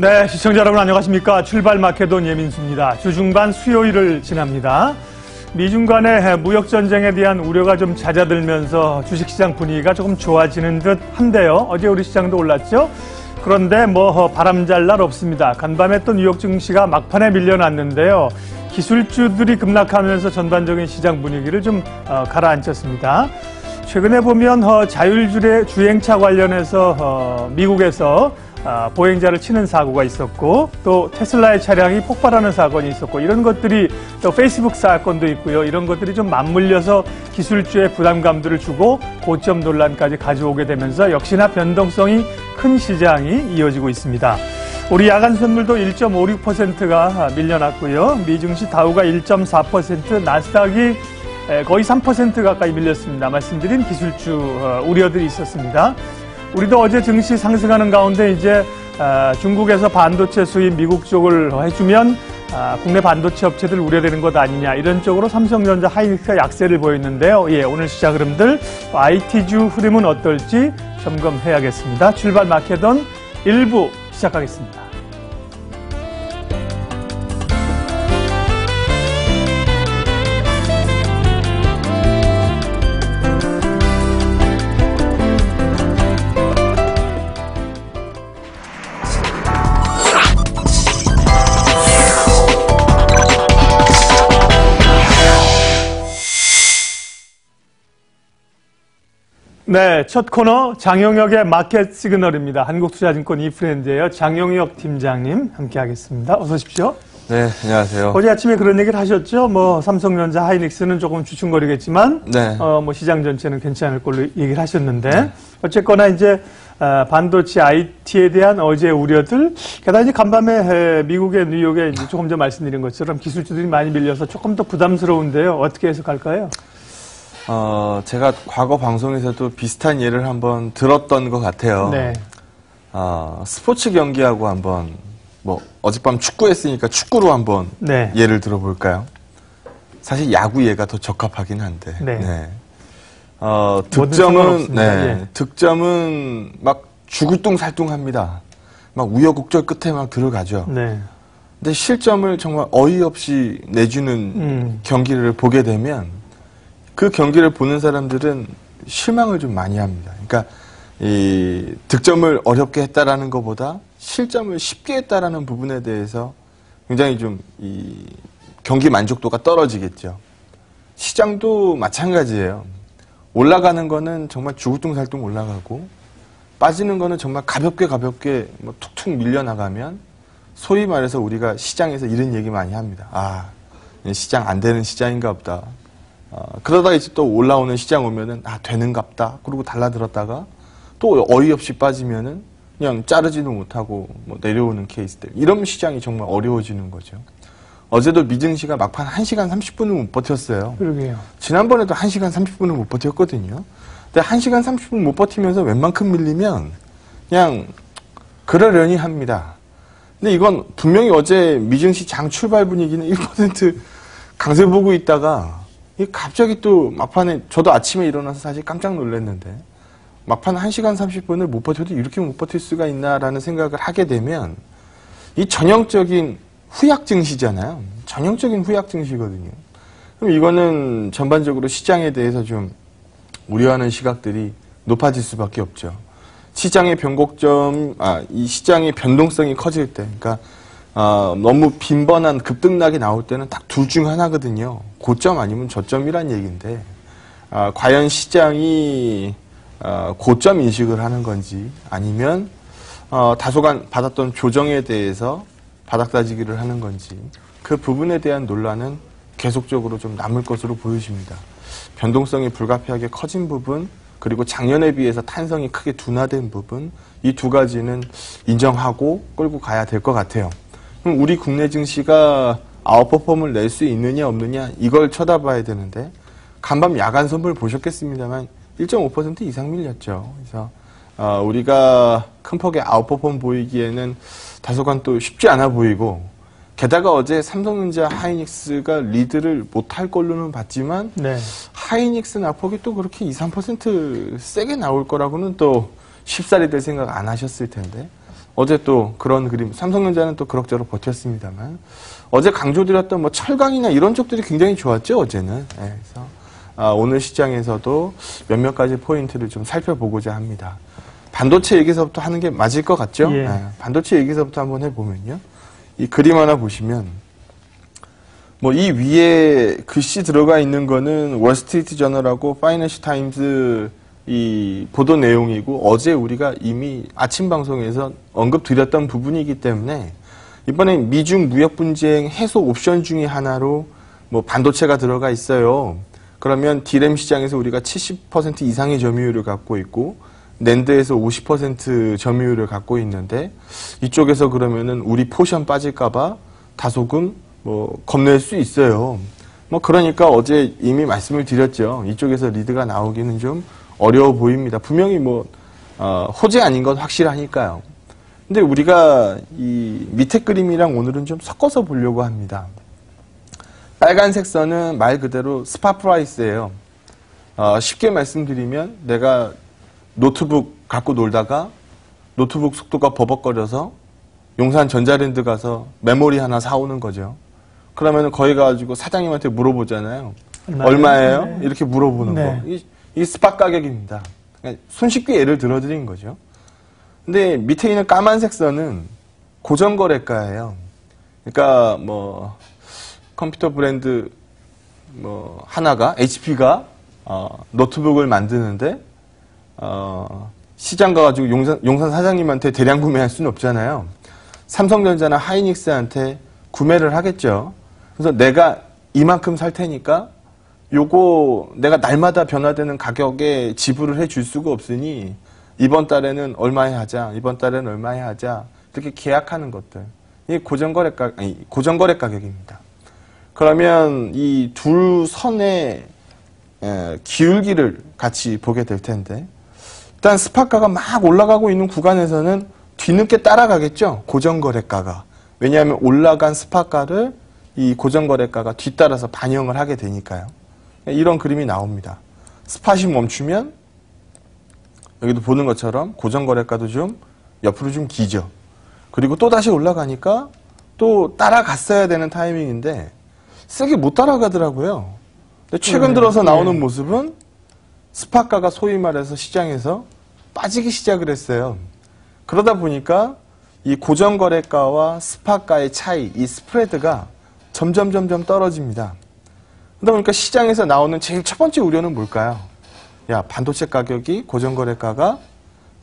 네, 시청자 여러분 안녕하십니까. 출발 마케돈 예민수입니다. 주중반 수요일을 지납니다. 미중 간의 무역전쟁에 대한 우려가 좀 잦아들면서 주식시장 분위기가 조금 좋아지는 듯 한데요. 어제 우리 시장도 올랐죠. 그런데 바람잘 날 없습니다. 간밤에 또 뉴욕 증시가 막판에 밀려났는데요. 기술주들이 급락하면서 전반적인 시장 분위기를 좀 가라앉혔습니다. 최근에 보면 자율주행 주행차 관련해서 미국에서 보행자를 치는 사고가 있었고, 또 테슬라의 차량이 폭발하는 사건이 있었고, 이런 것들이 또 페이스북 사건도 있고요. 이런 것들이 좀 맞물려서 기술주의 부담감들을 주고 고점 논란까지 가져오게 되면서 역시나 변동성이 큰 시장이 이어지고 있습니다. 우리 야간 선물도 1.56%가 밀려났고요. 미증시 다우가 1.4%, 나스닥이 거의 3% 가까이 밀렸습니다. 말씀드린 기술주 우려들이 있었습니다. 우리도 어제 증시 상승하는 가운데 이제 중국에서 반도체 수입 미국 쪽을 해주면 국내 반도체 업체들 우려되는 것 아니냐, 이런 쪽으로 삼성전자, 하이닉스가 약세를 보였는데요. 예, 오늘 시장 흐름들 IT주 흐름은 어떨지 점검해야겠습니다. 출발 마케돈 1부 시작하겠습니다. 네, 첫 코너 장용혁의 마켓 시그널입니다. 한국투자증권 이프렌드예요. 장용혁 팀장님 함께하겠습니다. 어서 오십시오. 네, 안녕하세요. 어제 아침에 그런 얘기를 하셨죠. 삼성전자, 하이닉스는 조금 주춤거리겠지만, 네. 시장 전체는 괜찮을 걸로 얘기를 하셨는데, 네. 어쨌거나 이제 반도체 IT에 대한 어제 우려들, 게다가 이제 간밤에 미국의 뉴욕에 이제 조금 전 말씀드린 것처럼 기술주들이 많이 밀려서 조금 더 부담스러운데요. 어떻게 해석할까요? 제가 과거 방송에서도 비슷한 예를 한번 들었던 것 같아요. 네. 스포츠 경기하고 한번, 어젯밤 축구 했으니까 축구로 한번 네. 예를 들어볼까요? 사실 야구 예가 더 적합하긴 한데. 네. 네. 득점은 막 죽을뚱살뚱합니다. 막 우여곡절 끝에 막 들어가죠. 네. 근데 실점을 정말 어이없이 내주는 경기를 보게 되면 그 경기를 보는 사람들은 실망을 좀 많이 합니다. 그러니까 이 득점을 어렵게 했다라는 것보다 실점을 쉽게 했다라는 부분에 대해서 굉장히 좀 이 경기 만족도가 떨어지겠죠. 시장도 마찬가지예요. 올라가는 거는 정말 죽을뚱살뚱 올라가고 빠지는 거는 정말 가볍게 툭툭 밀려나가면 소위 말해서 우리가 시장에서 이런 얘기 많이 합니다. 시장 안 되는 시장인가 보다. 그러다가 이제 또 올라오는 시장 오면은 되는갑다. 그러고 달라들었다가 또 어이없이 빠지면은 그냥 자르지도 못하고 내려오는 케이스들. 이런 시장이 정말 어려워지는 거죠. 어제도 미증시가 막판 1시간 30분을 못 버텼어요. 그러게요. 지난번에도 1시간 30분을 못 버텼거든요. 근데 1시간 30분 못 버티면서 웬만큼 밀리면 그냥 그러려니 합니다. 근데 이건 분명히 어제 미증시 장 출발 분위기는 1% 강세 보고 있다가 갑자기 또 막판에, 저도 아침에 일어나서 사실 깜짝 놀랐는데, 막판 1시간 30분을 못 버텨도 이렇게 못 버틸 수가 있나라는 생각을 하게 되면, 이 전형적인 후약 증시잖아요. 전형적인 후약 증시거든요. 그럼 이거는 전반적으로 시장에 대해서 좀 우려하는 시각들이 높아질 수밖에 없죠. 시장의 이 시장의 변동성이 커질 때, 그러니까 너무 빈번한 급등락이 나올 때는 딱 둘 중 하나거든요. 고점 아니면 저점이란 얘기인데, 과연 시장이 고점 인식을 하는 건지, 아니면 다소간 받았던 조정에 대해서 바닥다지기를 하는 건지, 그 부분에 대한 논란은 계속적으로 좀 남을 것으로 보여집니다. 변동성이 불가피하게 커진 부분, 그리고 작년에 비해서 탄성이 크게 둔화된 부분, 이 두 가지는 인정하고 끌고 가야 될 것 같아요. 그럼 우리 국내 증시가 아웃퍼폼을 낼 수 있느냐 없느냐, 이걸 쳐다봐야 되는데, 간밤 야간 선물 보셨겠습니다만 1.5% 이상 밀렸죠. 그래서 우리가 큰 폭의 아웃퍼폼 보이기에는 다소간 또 쉽지 않아 보이고, 게다가 어제 삼성전자, 하이닉스가 리드를 못할 걸로는 봤지만, 네. 하이닉스 낙폭이 또 그렇게 2~3% 세게 나올 거라고는 또 쉽사리 될 생각 안 하셨을 텐데, 어제 또 그런 그림, 삼성전자는 또 그럭저럭 버텼습니다만, 어제 강조드렸던 뭐 철강이나 이런 쪽들이 굉장히 좋았죠, 어제는. 네, 그래서 오늘 시장에서도 몇몇 가지 포인트를 좀 살펴보고자 합니다. 반도체 얘기서부터 하는 게 맞을 것 같죠? 예. 네, 반도체 얘기서부터 한번 해보면요. 이 그림 하나 보시면, 뭐 이 위에 글씨 들어가 있는 거는 월스트리트 저널하고 파이낸셜 타임즈 이 보도 내용이고, 어제 우리가 이미 아침 방송에서 언급드렸던 부분이기 때문에 이번에 미중 무역 분쟁 해소 옵션 중에 하나로 뭐 반도체가 들어가 있어요. 그러면 D램 시장에서 우리가 70% 이상의 점유율을 갖고 있고, 낸드에서 50% 점유율을 갖고 있는데, 이쪽에서 그러면은 우리 포션 빠질까봐 다소금 뭐 겁낼 수 있어요. 뭐 그러니까 어제 이미 말씀을 드렸죠. 이쪽에서 리드가 나오기는 좀 어려워 보입니다. 분명히 뭐 호재 아닌 건 확실하니까요. 근데 우리가 이 밑에 그림이랑 오늘은 좀 섞어서 보려고 합니다. 빨간색 선은 말 그대로 스팟 프라이스예요. 쉽게 말씀드리면 내가 노트북 갖고 놀다가 노트북 속도가 버벅거려서 용산 전자랜드 가서 메모리 하나 사오는 거죠. 그러면 거기 가가지고 사장님한테 물어보잖아요. 얼마예요? 네. 이렇게 물어보는 네. 거. 이게 스팟 가격입니다. 그러니까 손쉽게 예를 들어드린 거죠. 근데 밑에 있는 까만색 선은 고정거래가예요. 그러니까 뭐 컴퓨터 브랜드 뭐 하나가 HP가 노트북을 만드는데 시장 가가지고 용산 사장님한테 대량 구매할 수는 없잖아요. 삼성전자나 하이닉스한테 구매를 하겠죠. 그래서 내가 이만큼 살 테니까 요거 내가 날마다 변화되는 가격에 지불을 해줄 수가 없으니 이번 달에는 얼마에 하자, 이번 달에는 얼마에 하자, 이렇게 계약하는 것들. 이게 고정거래 가격입니다. 그러면 이 둘 선의 기울기를 같이 보게 될 텐데, 일단 스팟가가 막 올라가고 있는 구간에서는 뒤늦게 따라가겠죠, 고정거래가가. 왜냐하면 올라간 스팟가를 이 고정거래가가 뒤따라서 반영을 하게 되니까요. 이런 그림이 나옵니다. 스팟이 멈추면 여기도 보는 것처럼 고정거래가도 좀 옆으로 좀 기죠. 그리고 또 다시 올라가니까 또 따라갔어야 되는 타이밍인데 세게 못 따라가더라고요. 근데 최근 들어서 나오는 모습은 스팟가가 소위 말해서 시장에서 빠지기 시작을 했어요. 그러다 보니까 이 고정거래가와 스팟가의 차이, 이 스프레드가 점점 떨어집니다. 그러다 보니까 시장에서 나오는 제일 첫 번째 우려는 뭘까요? 야, 반도체 가격이 고정거래가가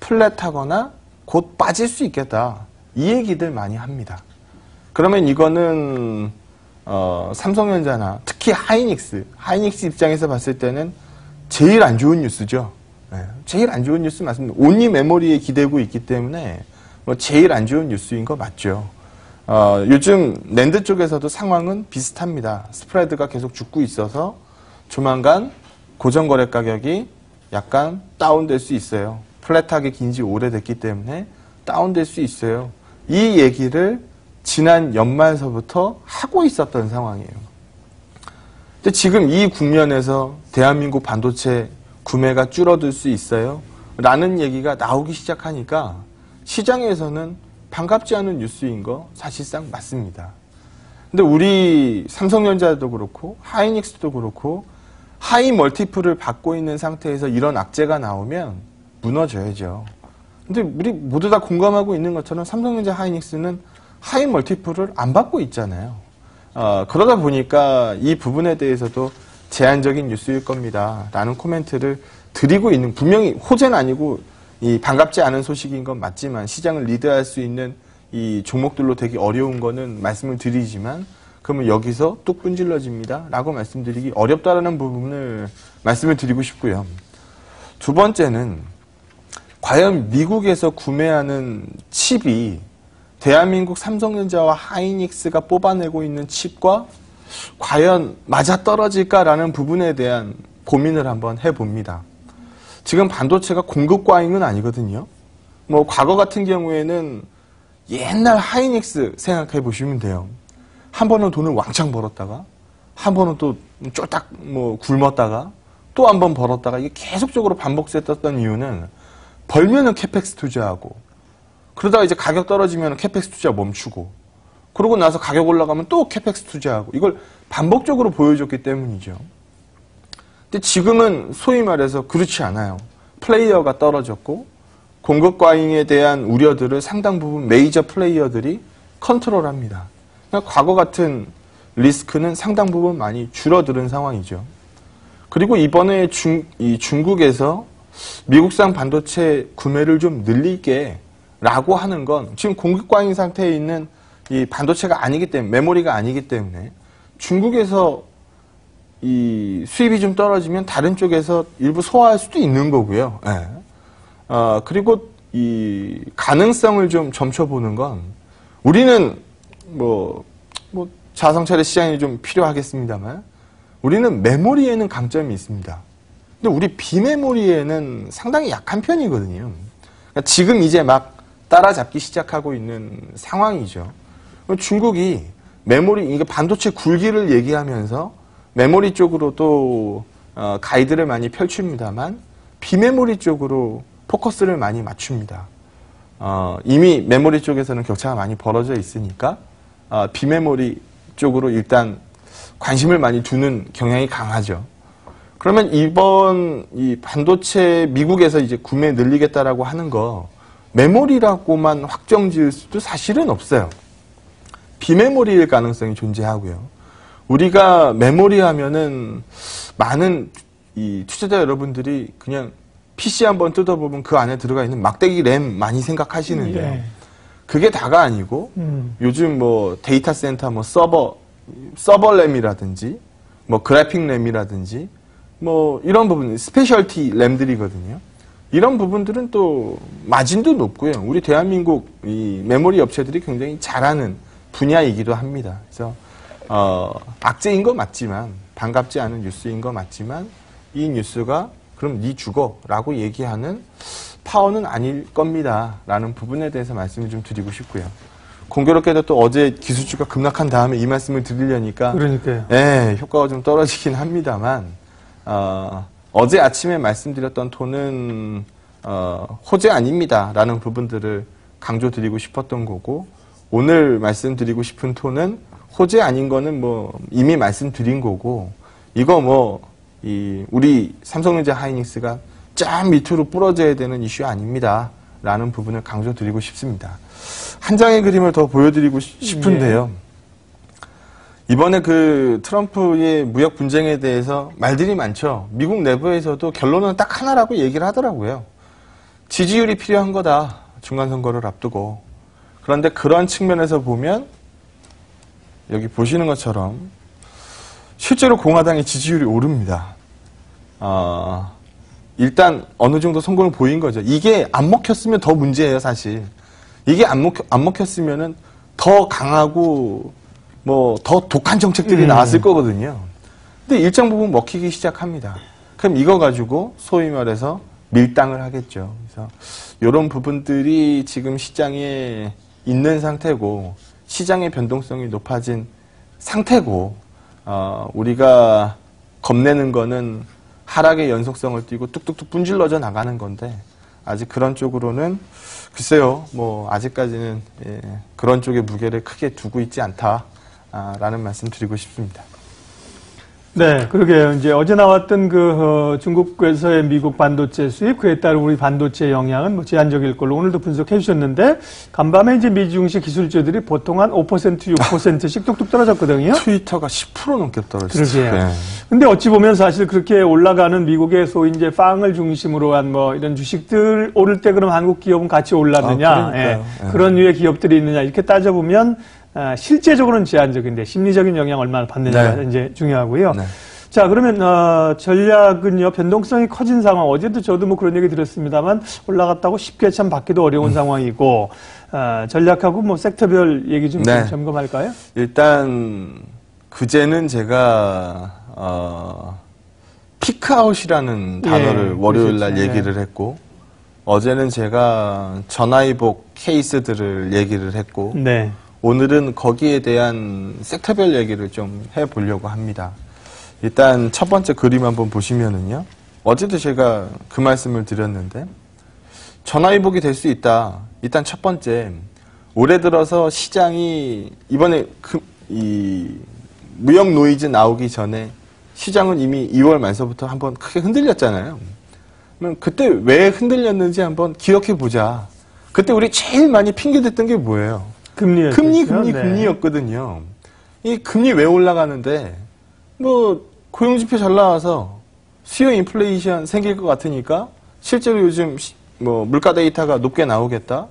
플랫하거나 곧 빠질 수 있겠다. 이 얘기들 많이 합니다. 그러면 이거는 삼성전자나 특히 하이닉스 입장에서 봤을 때는 제일 안 좋은 뉴스죠. 네, 제일 안 좋은 뉴스 맞습니다. 온리 메모리에 기대고 있기 때문에 뭐 제일 안 좋은 뉴스인 거 맞죠. 요즘 낸드 쪽에서도 상황은 비슷합니다. 스프레드가 계속 죽고 있어서 조만간 고정거래 가격이 약간 다운될 수 있어요. 플랫하게 긴 지 오래됐기 때문에 다운될 수 있어요. 이 얘기를 지난 연말서부터 하고 있었던 상황이에요. 근데 지금 이 국면에서 대한민국 반도체 구매가 줄어들 수 있어요? 라는 얘기가 나오기 시작하니까 시장에서는 반갑지 않은 뉴스인 거 사실상 맞습니다. 근데 우리 삼성전자도 그렇고 하이닉스도 그렇고 하이 멀티플을 받고 있는 상태에서 이런 악재가 나오면 무너져야죠. 근데 우리 모두 다 공감하고 있는 것처럼 삼성전자 하이닉스는 하이 멀티플을 안 받고 있잖아요. 그러다 보니까 이 부분에 대해서도 제한적인 뉴스일 겁니다. 라는 코멘트를 드리고 있는, 분명히 호재는 아니고 이 반갑지 않은 소식인 건 맞지만 시장을 리드할 수 있는 이 종목들로 되기 어려운 거는 말씀을 드리지만 그러면 여기서 뚝 분질러집니다. 라고 말씀드리기 어렵다라는 부분을 말씀을 드리고 싶고요. 두 번째는 과연 미국에서 구매하는 칩이 대한민국 삼성전자와 하이닉스가 뽑아내고 있는 칩과 과연 맞아떨어질까라는 부분에 대한 고민을 한번 해봅니다. 지금 반도체가 공급 과잉은 아니거든요. 뭐 과거 같은 경우에는 옛날 하이닉스 생각해 보시면 돼요. 한 번은 돈을 왕창 벌었다가 한 번은 또 쫄딱 뭐 굶었다가 또 한 번 벌었다가 이게 계속적으로 반복됐었던 이유는 벌면은 캐펙스 투자하고 그러다가 이제 가격 떨어지면 캐펙스 투자 멈추고, 그러고 나서 가격 올라가면 또 캐펙스 투자하고, 이걸 반복적으로 보여줬기 때문이죠. 근데 지금은 소위 말해서 그렇지 않아요. 플레이어가 떨어졌고, 공급 과잉에 대한 우려들을 상당 부분 메이저 플레이어들이 컨트롤합니다. 그러니까 과거 같은 리스크는 상당 부분 많이 줄어드는 상황이죠. 그리고 이번에 중국에서 미국산 반도체 구매를 좀 늘릴게 라고 하는 건 지금 공급 과잉 상태에 있는 이 반도체가 아니기 때문에, 메모리가 아니기 때문에 중국에서 이 수입이 좀 떨어지면 다른 쪽에서 일부 소화할 수도 있는 거고요. 네. 그리고 이 가능성을 좀 점쳐보는 건 우리는 뭐 자성차례 시장이 좀 필요하겠습니다만 우리는 메모리에는 강점이 있습니다. 근데 우리 비메모리에는 상당히 약한 편이거든요. 그러니까 지금 이제 막 따라잡기 시작하고 있는 상황이죠. 중국이 메모리, 이게 반도체 굴기를 얘기하면서 메모리 쪽으로 또 가이드를 많이 펼칩니다만 비메모리 쪽으로 포커스를 많이 맞춥니다. 이미 메모리 쪽에서는 격차가 많이 벌어져 있으니까 비메모리 쪽으로 일단 관심을 많이 두는 경향이 강하죠. 그러면 이번 이 반도체 미국에서 이제 구매 늘리겠다라고 하는 거 메모리라고만 확정 지을 수도 사실은 없어요. 비메모리일 가능성이 존재하고요. 우리가 메모리 하면은 많은 이 투자자 여러분들이 그냥 PC 한번 뜯어보면 그 안에 들어가 있는 막대기 램 많이 생각하시는데요. 예. 그게 다가 아니고 요즘 뭐 데이터 센터 뭐 서버 램이라든지 뭐 그래픽 램이라든지 뭐 이런 부분 스페셜티 램들이거든요. 이런 부분들은 또 마진도 높고요. 우리 대한민국 이 메모리 업체들이 굉장히 잘하는 분야이기도 합니다. 그래서 악재인 거 맞지만 반갑지 않은 뉴스인 거 맞지만 이 뉴스가 그럼 네 죽어라고 얘기하는 파워는 아닐 겁니다. 라는 부분에 대해서 말씀을 좀 드리고 싶고요. 공교롭게도 또 어제 기술주가 급락한 다음에 이 말씀을 드리려니까 그러니까요. 예, 효과가 좀 떨어지긴 합니다만 어제 아침에 말씀드렸던 톤은 호재 아닙니다. 라는 부분들을 강조드리고 싶었던 거고 오늘 말씀드리고 싶은 톤은 호재 아닌 거는 뭐 이미 말씀드린 거고 이거 뭐 우리 삼성전자 하이닉스가 쫙 밑으로 부러져야 되는 이슈 아닙니다. 라는 부분을 강조드리고 싶습니다. 한 장의 그림을 더 보여드리고 싶은데요. 이번에 그 트럼프의 무역 분쟁에 대해서 말들이 많죠. 미국 내부에서도 결론은 딱 하나라고 얘기를 하더라고요. 지지율이 필요한 거다. 중간선거를 앞두고. 그런데 그런 측면에서 보면 여기 보시는 것처럼 실제로 공화당의 지지율이 오릅니다. 일단 어느 정도 성공을 보인 거죠. 이게 안 먹혔으면 더 문제예요, 사실. 이게 안 먹혔으면은 더 강하고 뭐 더 독한 정책들이 나왔을 거거든요. 근데 일정 부분 먹히기 시작합니다. 그럼 이거 가지고 소위 말해서 밀당을 하겠죠. 그래서 이런 부분들이 지금 시장에 있는 상태고 시장의 변동성이 높아진 상태고 우리가 겁내는 거는 하락의 연속성을 띠고 뚝뚝뚝 분질러져 나가는 건데 아직 그런 쪽으로는 글쎄요, 뭐 아직까지는 그런 쪽에 무게를 크게 두고 있지 않다라는 말씀 드리고 싶습니다. 네, 그러게요. 이제 어제 나왔던 중국에서의 미국 반도체 수입, 그에 따른 우리 반도체 영향은 뭐 제한적일 걸로 오늘도 분석해 주셨는데, 간밤에 이제 미증시 기술주들이 보통 한 5%, 6%씩 뚝뚝 떨어졌거든요. 트위터가 10% 넘게 떨어졌어요. 그러게요. 네. 근데 어찌 보면 사실 그렇게 올라가는 미국의 소위 이제 빵을 중심으로 한 뭐 이런 주식들 오를 때 그럼 한국 기업은 같이 올랐느냐, 그런 류의 기업들이 있느냐, 이렇게 따져보면 실제적으로는 제한적인데 심리적인 영향 얼마나 받느냐가 이제 중요하고요. 네. 자, 그러면 전략은요, 변동성이 커진 상황. 어제도 저도 뭐 그런 얘기 들었습니다만 올라갔다고 쉽게 참 받기도 어려운 상황이고 전략하고 뭐 섹터별 얘기 좀 점검할까요? 일단 그제는 제가 피크아웃이라는 단어를 월요일 날 얘기를 했고 어제는 제가 전화위복 케이스들을 얘기를 했고 오늘은 거기에 대한 섹터별 얘기를 좀 해보려고 합니다. 일단 첫 번째 그림 한번 보시면은요. 어제도 제가 그 말씀을 드렸는데 전화위복이 될 수 있다. 일단 첫 번째, 올해 들어서 시장이 이번에 이 무역 노이즈 나오기 전에 시장은 이미 2월 말서부터 한번 크게 흔들렸잖아요. 그러면 그때 왜 흔들렸는지 한번 기억해 보자. 그때 우리 제일 많이 핑계댔던 게 뭐예요? 금리였거든요. 이 금리 왜 올라가는데 뭐 고용지표 잘 나와서 수요 인플레이션 생길 것 같으니까 실제로 요즘 뭐 물가 데이터가 높게 나오겠다.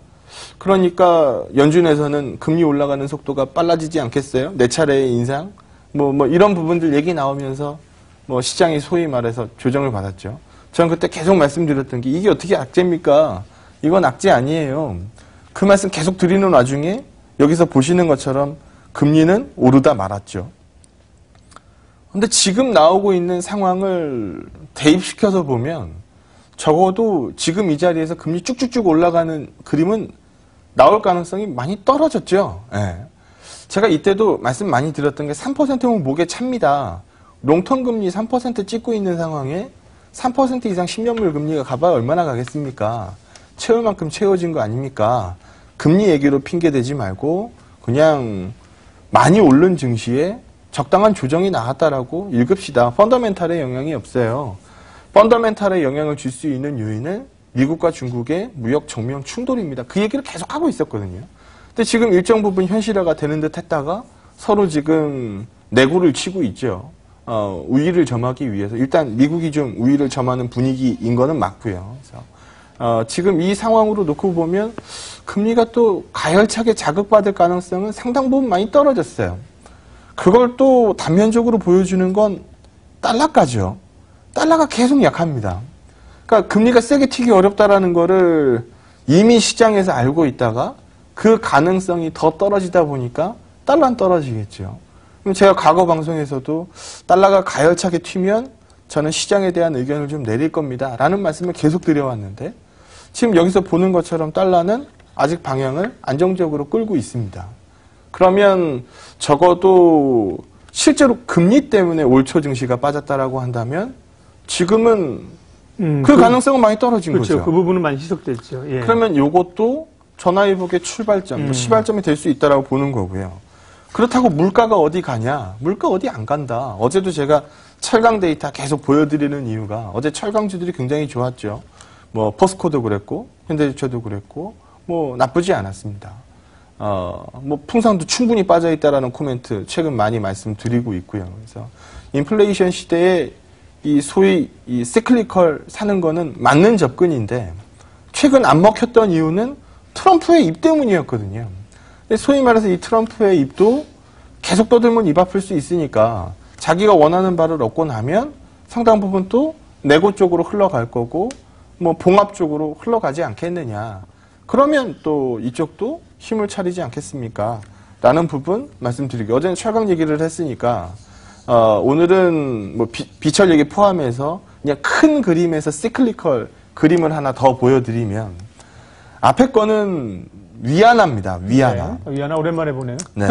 그러니까 연준에서는 금리 올라가는 속도가 빨라지지 않겠어요? 네 차례의 인상? 뭐 이런 부분들 얘기 나오면서 뭐 시장이 소위 말해서 조정을 받았죠. 저는 그때 계속 말씀드렸던 게 이게 어떻게 악재입니까? 이건 악재 아니에요. 그 말씀 계속 드리는 와중에 여기서 보시는 것처럼 금리는 오르다 말았죠. 근데 지금 나오고 있는 상황을 대입시켜서 보면 적어도 지금 이 자리에서 금리 쭉쭉쭉 올라가는 그림은 나올 가능성이 많이 떨어졌죠. 예. 제가 이때도 말씀 많이 드렸던 게 3%면 목에 찹니다. 롱텀 금리 3% 찍고 있는 상황에 3% 이상 10년물 금리가 가봐야 얼마나 가겠습니까? 채울 만큼 채워진 거 아닙니까? 금리 얘기로 핑계대지 말고 그냥 많이 오른 증시에 적당한 조정이 나왔다라고 읽읍시다. 펀더멘탈에 영향이 없어요. 펀더멘탈에 영향을 줄 수 있는 요인은 미국과 중국의 무역 정명 충돌입니다. 그 얘기를 계속 하고 있었거든요. 근데 지금 일정 부분 현실화가 되는 듯 했다가 서로 지금 내고를 치고 있죠. 우위를 점하기 위해서. 일단 미국이 좀 우위를 점하는 분위기인 거는 맞고요. 그래서 지금 이 상황으로 놓고 보면 금리가 또 가열차게 자극받을 가능성은 상당 부분 많이 떨어졌어요. 그걸 또 단면적으로 보여주는 건 달러가죠. 달러가 계속 약합니다. 그러니까 금리가 세게 튀기 어렵다라는 거를 이미 시장에서 알고 있다가 그 가능성이 더 떨어지다 보니까 달러는 떨어지겠죠. 그럼 제가 과거 방송에서도 달러가 가열차게 튀면 저는 시장에 대한 의견을 좀 내릴 겁니다. 라는 말씀을 계속 드려왔는데 지금 여기서 보는 것처럼 달러는 아직 방향을 안정적으로 끌고 있습니다. 그러면 적어도 실제로 금리 때문에 올 초 증시가 빠졌다라고 한다면 지금은 그 가능성은 많이 떨어진 그렇죠. 거죠. 그 부분은 많이 희석됐죠. 예. 그러면 이것도 전화위복의 출발점, 시발점이 될 수 있다라고 보는 거고요. 그렇다고 물가가 어디 가냐? 물가 어디 안 간다. 어제도 제가 철강 데이터 계속 보여드리는 이유가 어제 철강주들이 굉장히 좋았죠. 뭐 포스코도 그랬고 현대제철도 그랬고 뭐 나쁘지 않았습니다. 뭐 풍산도 충분히 빠져 있다라는 코멘트 최근 많이 말씀드리고 있고요. 그래서 인플레이션 시대에 이 소위 이 시클리컬 사는 거는 맞는 접근인데 최근 안 먹혔던 이유는 트럼프의 입 때문이었거든요. 근데 소위 말해서 이 트럼프의 입도 계속 떠들면 입 아플 수 있으니까 자기가 원하는 바를 얻고 나면 상당 부분 또 내고 쪽으로 흘러갈 거고 뭐 봉합 쪽으로 흘러가지 않겠느냐. 그러면 또 이쪽도 힘을 차리지 않겠습니까? 라는 부분 말씀드리고 어제는 철강 얘기를 했으니까 오늘은 뭐 비철 얘기 포함해서 그냥 큰 그림에서 시클리컬 그림을 하나 더 보여드리면 앞에 거는 위안화입니다. 위안화. 네, 위안화 오랜만에 보네요. 네.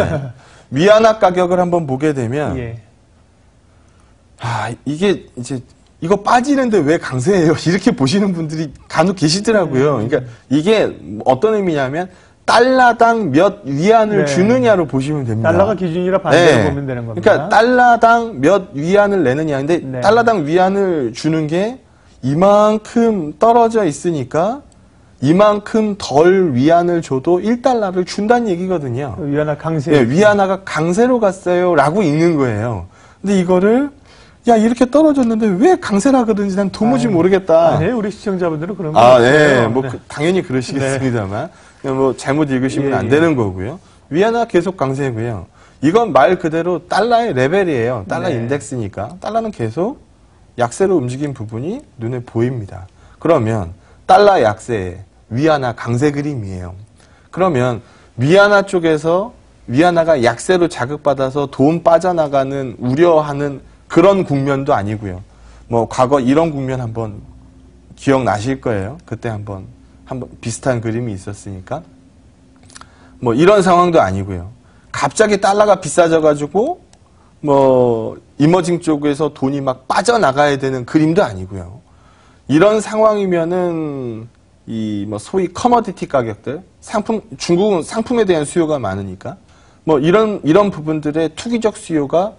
위안화 가격을 한번 보게 되면 예. 이게 이제 이거 빠지는데 왜 강세예요? 이렇게 보시는 분들이 간혹 계시더라고요. 그러니까 이게 어떤 의미냐면 달러당 몇 위안을 네. 주느냐로 보시면 됩니다. 달러가 기준이라 반대로 보면 되는 겁니다. 그러니까 달러당 몇 위안을 내느냐. 근데 네. 달러당 위안을 주는 게 이만큼 떨어져 있으니까 이만큼 덜 위안을 줘도 1달러를 준다는 얘기거든요. 위안화 강세. 네, 위안화가 강세로 갔어요. 라고 읽는 거예요. 근데 이거를 야 이렇게 떨어졌는데 왜 강세라 그러는지 난 도무지 모르겠다. 네, 우리 시청자분들은 그런 거 네, 뭐 당연히 그러시겠습니다만 뭐 잘못 읽으시면 안 되는 거고요. 위안화 계속 강세고요. 이건 말 그대로 달러의 레벨이에요. 달러 네. 인덱스니까 달러는 계속 약세로 움직인 부분이 눈에 보입니다. 그러면 달러 약세, 위안화 강세 그림이에요. 그러면 위안화 쪽에서 위안화가 약세로 자극받아서 돈 빠져나가는 우려하는 그런 국면도 아니고요. 뭐 과거 이런 국면 한번 기억나실 거예요. 그때 한번 비슷한 그림이 있었으니까. 뭐 이런 상황도 아니고요. 갑자기 달러가 비싸져가지고 뭐 이머징 쪽에서 돈이 막 빠져나가야 되는 그림도 아니고요. 이런 상황이면은 이 뭐 소위 커머디티 가격들, 중국은 상품에 대한 수요가 많으니까 뭐 이런 부분들의 투기적 수요가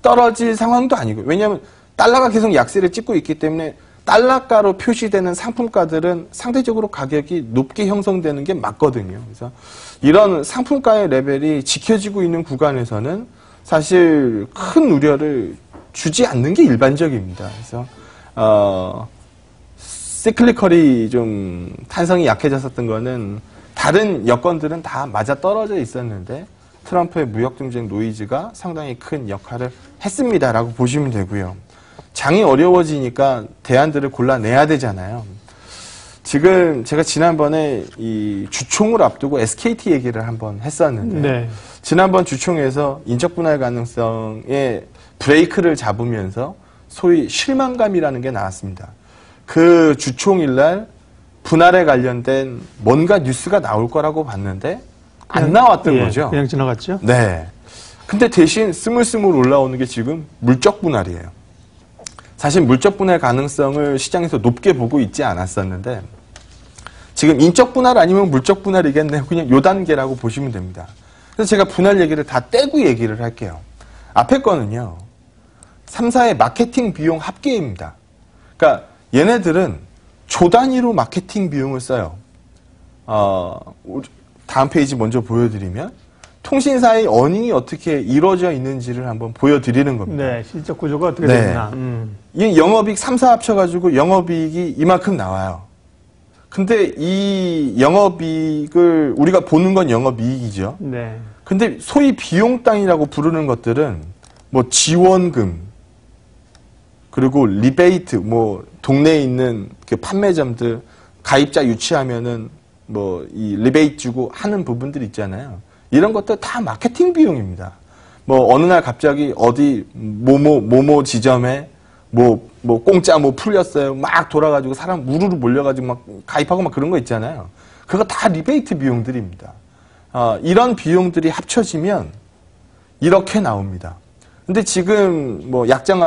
떨어질 상황도 아니고, 왜냐하면 달러가 계속 약세를 찍고 있기 때문에 달러가로 표시되는 상품가들은 상대적으로 가격이 높게 형성되는 게 맞거든요. 그래서 이런 상품가의 레벨이 지켜지고 있는 구간에서는 사실 큰 우려를 주지 않는 게 일반적입니다. 그래서 시클리컬이 좀 탄성이 약해졌었던 거는 다른 여건들은 다 맞아 떨어져 있었는데 트럼프의 무역 정책 노이즈가 상당히 큰 역할을 했습니다라고 보시면 되고요. 장이 어려워지니까 대안들을 골라내야 되잖아요. 지금 제가 지난번에 이 주총을 앞두고 SKT 얘기를 한번 했었는데, 네. 지난번 주총에서 인적 분할 가능성에 브레이크를 잡으면서 소위 실망감이라는 게 나왔습니다. 그 주총일 날 분할에 관련된 뭔가 뉴스가 나올 거라고 봤는데 안 나왔던 거죠. 그냥 지나갔죠. 네. 근데 대신 스물스물 올라오는 게 지금 물적 분할이에요. 사실 물적 분할 가능성을 시장에서 높게 보고 있지 않았었는데 지금 인적 분할 아니면 물적 분할이겠네요. 그냥 요 단계라고 보시면 됩니다. 그래서 제가 분할 얘기를 다 떼고 얘기를 할게요. 앞에 거는요. 3사의 마케팅 비용 합계입니다. 그러니까 얘네들은 조 단위로 마케팅 비용을 써요. 다음 페이지 먼저 보여드리면 통신사의 어닝이 어떻게 이루어져 있는지를 한번 보여드리는 겁니다. 네, 실적 구조가 어떻게 네. 되나. 이 영업이익 3사 합쳐가지고 영업이익이 이만큼 나와요. 근데 이 영업이익을 우리가 보는 건 영업이익이죠. 네. 근데 소위 비용 단위라고 부르는 것들은 뭐 지원금, 그리고 리베이트, 뭐 동네에 있는 그 판매점들 가입자 유치하면은 뭐 이 리베이트 주고 하는 부분들 있잖아요. 이런 것들 다 마케팅 비용입니다. 뭐 어느 날 갑자기 어디 모모 지점에 뭐 공짜 뭐 풀렸어요. 막 돌아가지고 사람 우르르 몰려가지고 막 가입하고 막 그런 거 있잖아요. 그거 다 리베이트 비용들입니다. 이런 비용들이 합쳐지면 이렇게 나옵니다. 근데 지금 뭐 약정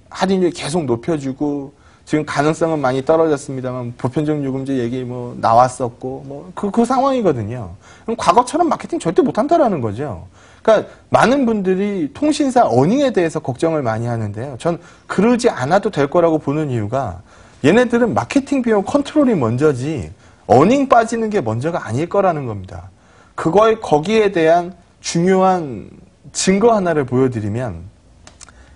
할인율 계속 높여주고 지금 가능성은 많이 떨어졌습니다만 보편적 요금제 얘기 뭐 나왔었고 뭐 그 상황이거든요. 그럼 과거처럼 마케팅 절대 못한다라는 거죠. 그러니까 많은 분들이 통신사 어닝에 대해서 걱정을 많이 하는데요. 전 그러지 않아도 될 거라고 보는 이유가 얘네들은 마케팅 비용 컨트롤이 먼저지 어닝 빠지는 게 먼저가 아닐 거라는 겁니다. 거기에 대한 중요한 증거 하나를 보여드리면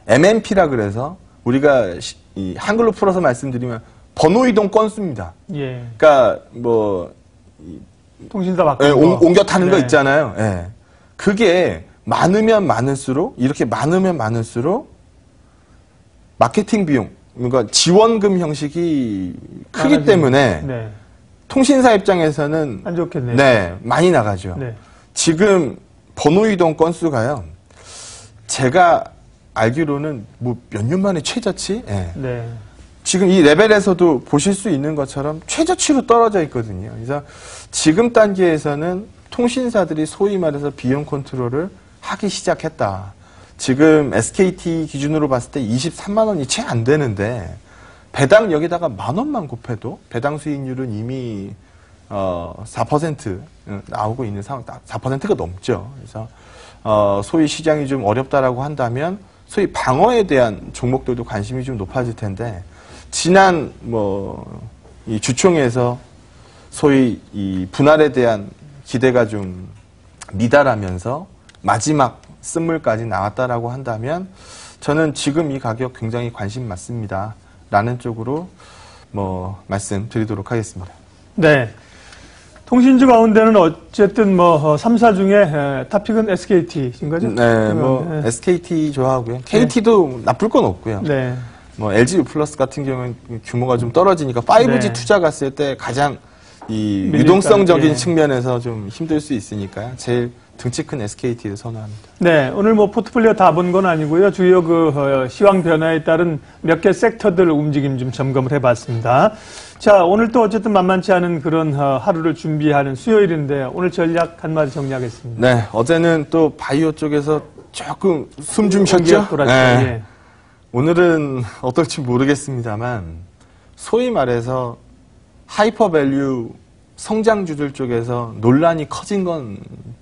MMP라 그래서 우리가 이 한글로 풀어서 말씀드리면 번호 이동 건수입니다. 예. 그러니까 뭐 통신사 바꾸는 거. 옮겨 타는 거 네. 있잖아요. 예. 그게 많으면 많을수록 이렇게 많으면 많을수록 마케팅 비용, 그러니까 지원금 형식이 크기 때문에 네. 통신사 입장에서는 안 좋겠네요. 네, 많이 나가죠. 네. 지금 번호 이동 건수가요. 제가 알기로는 뭐 몇 년 만에 최저치? 예. 네. 지금 이 레벨에서도 보실 수 있는 것처럼 최저치로 떨어져 있거든요. 그래서 지금 단계에서는 통신사들이 소위 말해서 비용 컨트롤을 하기 시작했다. 지금 SKT 기준으로 봤을 때 23만 원이 채 안 되는데 배당 여기다가 10,000원만 곱해도 배당 수익률은 이미 4% 나오고 있는 상황, 4%가 넘죠. 그래서 소위 시장이 좀 어렵다라고 한다면 소위 방어에 대한 종목들도 관심이 좀 높아질 텐데 지난 이 주총에서 소위 이 분할에 대한 기대가 좀 미달하면서 마지막 쓴물까지 나왔다라고 한다면 저는 지금 이 가격 굉장히 관심 많습니다. 라는 쪽으로 말씀드리도록 하겠습니다. 네. 통신주 가운데는 어쨌든 3사 중에 탑픽은 SKT인 거죠? 네, SKT 좋아하고요. KT도 나쁠 건 없고요. 네. LG U+ 같은 경우는 규모가 좀 떨어지니까 5G 네. 투자 갔을 때 가장 이 유동성적인 측면에서 좀 힘들 수 있으니까요. 제일 등치 큰 SKT를 선호합니다. 네, 오늘 포트폴리오 다 본 건 아니고요. 주요 시황 변화에 따른 몇 개 섹터들 움직임 좀 점검을 해봤습니다. 자, 오늘 또 어쨌든 만만치 않은 그런 하루를 준비하는 수요일인데 오늘 전략 한마디 정리하겠습니다. 네, 어제는 또 바이오 쪽에서 조금 숨 좀 쉬었죠? 네. 예. 오늘은 어떨지 모르겠습니다만 소위 말해서 하이퍼 밸류 성장주들 쪽에서 논란이 커진 건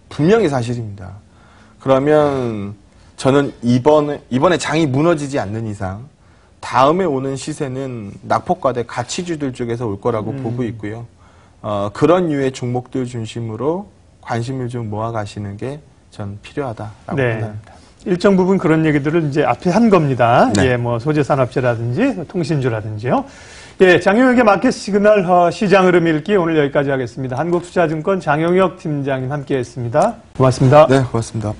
분명히 사실입니다. 그러면 저는 이번에 장이 무너지지 않는 이상 다음에 오는 시세는 낙폭과대 가치주들 쪽에서 올 거라고 보고 있고요. 그런 류의 종목들 중심으로 관심을 좀 모아가시는 게 전 필요하다라고 생각합니다. 일정 부분 그런 얘기들을 이제 앞에 한 겁니다. 네. 예, 뭐 소재산업재라든지 통신주라든지요. 예, 장영혁의 마켓 시그널 시장 흐름 읽기 오늘 여기까지 하겠습니다. 한국투자증권 장영혁 팀장님 함께했습니다. 고맙습니다. 네, 고맙습니다.